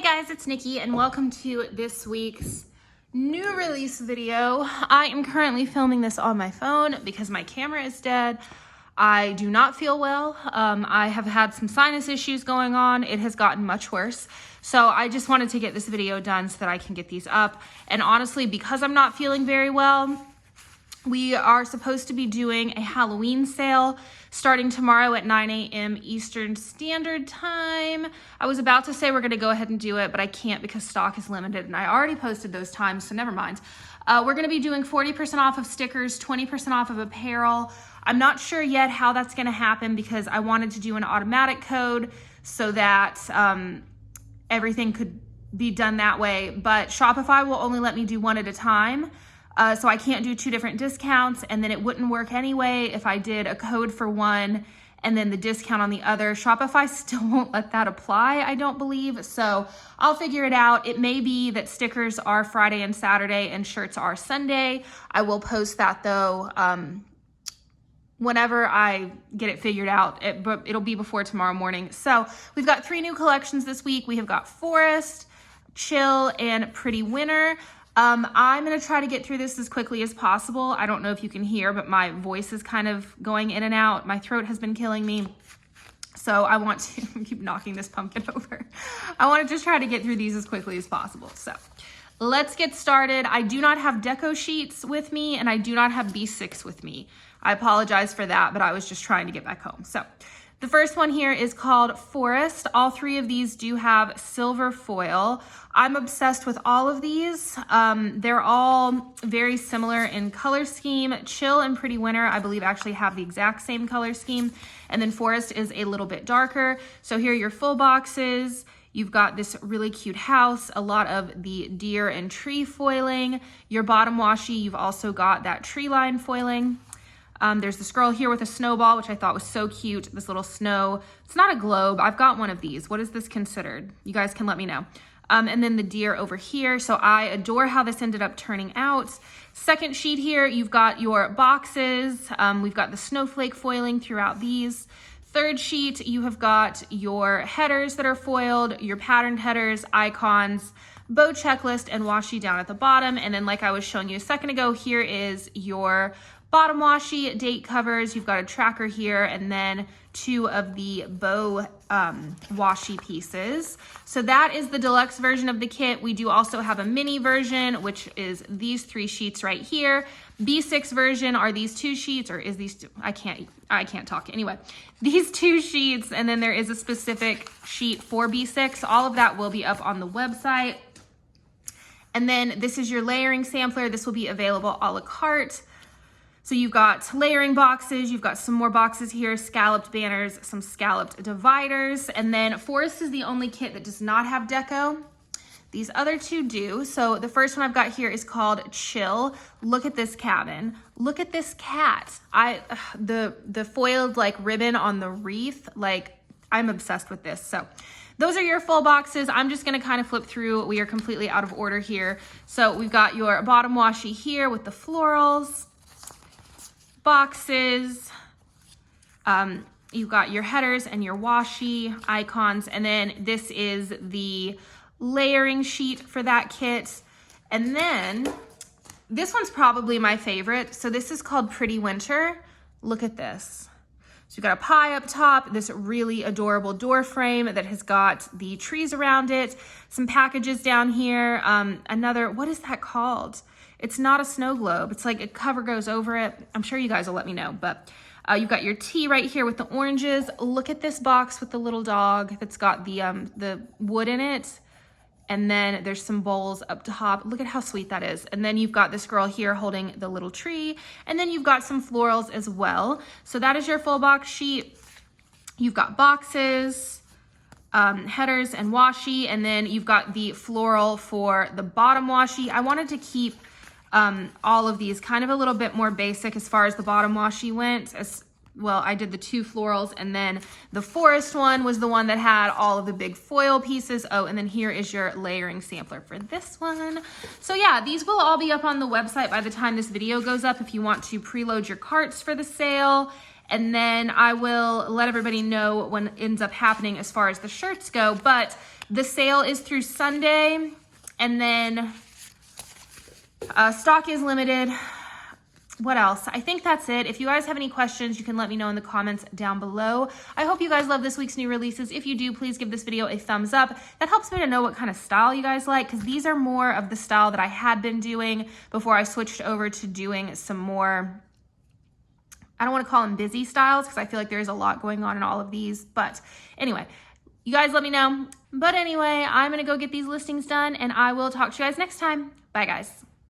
guys, it's Nikki and welcome to this week's new release video. I am currently filming this on my phone because my camera is dead. I do not feel well. I have had some sinus issues going on. It has gotten much worse. So I just wanted to get this video done so that I can get these up. And honestly, because I'm not feeling very well, we are supposed to be doing a Halloween sale starting tomorrow at 9 a.m. Eastern Standard Time. I was about to say we're gonna go ahead and do it, but I can't because stock is limited and I already posted those times, so never mind. We're gonna be doing 40% off of stickers, 20% off of apparel. I'm not sure yet how that's gonna happen because I wanted to do an automatic code so that everything could be done that way, but Shopify will only let me do one at a time. So I can't do two different discounts, and then it wouldn't work anyway if I did a code for one and then the discount on the other. Shopify still won't let that apply, I don't believe. So I'll figure it out. It may be that stickers are Friday and Saturday and shirts are Sunday. I will post that though whenever I get it figured out, but it'll be before tomorrow morning. So we've got 3 new collections this week. We have got Forest, Chill, and Pretty Winter. I'm gonna try to get through this as quickly as possible. I don't know if you can hear, but my voice is kind of going in and out. My throat has been killing me. So I want to keep knocking this pumpkin over. I want to just try to get through these as quickly as possible. So let's get started. I do not have deco sheets with me and I do not have B6 with me. I apologize for that, but I was just trying to get back home. So the first one here is called Forest. All 3 of these do have silver foil. I'm obsessed with all of these. They're all very similar in color scheme. Chill and Pretty Winter, I believe, actually have the exact same color scheme. And then Forest is a little bit darker. So here are your full boxes. You've got this really cute house, a lot of the deer and tree foiling. Your bottom washi, you've also got that tree line foiling. There's this girl here with a snowball, which I thought was so cute. This little snow. It's not a globe. I've got one of these. What is this considered? You guys can let me know. And then the deer over here. So I adore how this ended up turning out. Second sheet here, you've got your boxes. We've got the snowflake foiling throughout these. Third sheet, you have got your headers that are foiled, your patterned headers, icons, bow checklist, and washi down at the bottom. And then like I was showing you a second ago, here is your bottom washi, date covers. You've got a tracker here, and then 2 of the bow washi pieces. So that is the deluxe version of the kit. We do also have a mini version, which is these 3 sheets right here. B6 version are these 2 sheets, or is these 2? I can't talk. Anyway, these 2 sheets, and then there is a specific sheet for B6. All of that will be up on the website. And then this is your layering sampler. This will be available a la carte. So you've got layering boxes, you've got some more boxes here, scalloped banners, some scalloped dividers, and then Forest is the only kit that does not have deco. These other 2 do. So the first one I've got here is called Chill. Look at this cabin. Look at this cat. The foiled like ribbon on the wreath, like I'm obsessed with this. So those are your full boxes. I'm just gonna kind of flip through. We are completely out of order here. So we've got your bottom washi here with the florals, boxes, you've got your headers and your washi icons, and then this is the layering sheet for that kit. And then this one's probably my favorite. So this is called Pretty Winter. Look at this. So you've got a pie up top, this really adorable door frame that has got the trees around it, some packages down here, another, what is that called? It's not a snow globe. It's like a cover goes over it. I'm sure you guys will let me know, but you've got your tea right here with the oranges. Look at this box with the little dog that's got the wood in it. And then there's some bowls up top. Look at how sweet that is. And then you've got this girl here holding the little tree. And then you've got some florals as well. So that is your full box sheet. You've got boxes, headers and washi. And then you've got the floral for the bottom washi. I wanted to keep all of these kind of a little bit more basic as far as the bottom washi went. As well, I did the 2 florals, and then the Forest one was the one that had all of the big foil pieces. Oh, and then here is your layering sampler for this one. So yeah, these will all be up on the website by the time this video goes up if you want to preload your carts for the sale. And then I will let everybody know when it ends up happening as far as the shirts go. But The sale is through Sunday, and then stock is limited. What else? I think that's it. If you guys have any questions, you can let me know in the comments down below. I hope you guys love this week's new releases. If you do, please give this video a thumbs up. That helps me to know what kind of style you guys like, because these are more of the style that I had been doing before I switched over to doing some more, I don't want to call them busy styles, because I feel like there's a lot going on in all of these. But anyway, you guys let me know. But anyway, I'm going to go get these listings done, and I will talk to you guys next time. Bye, guys.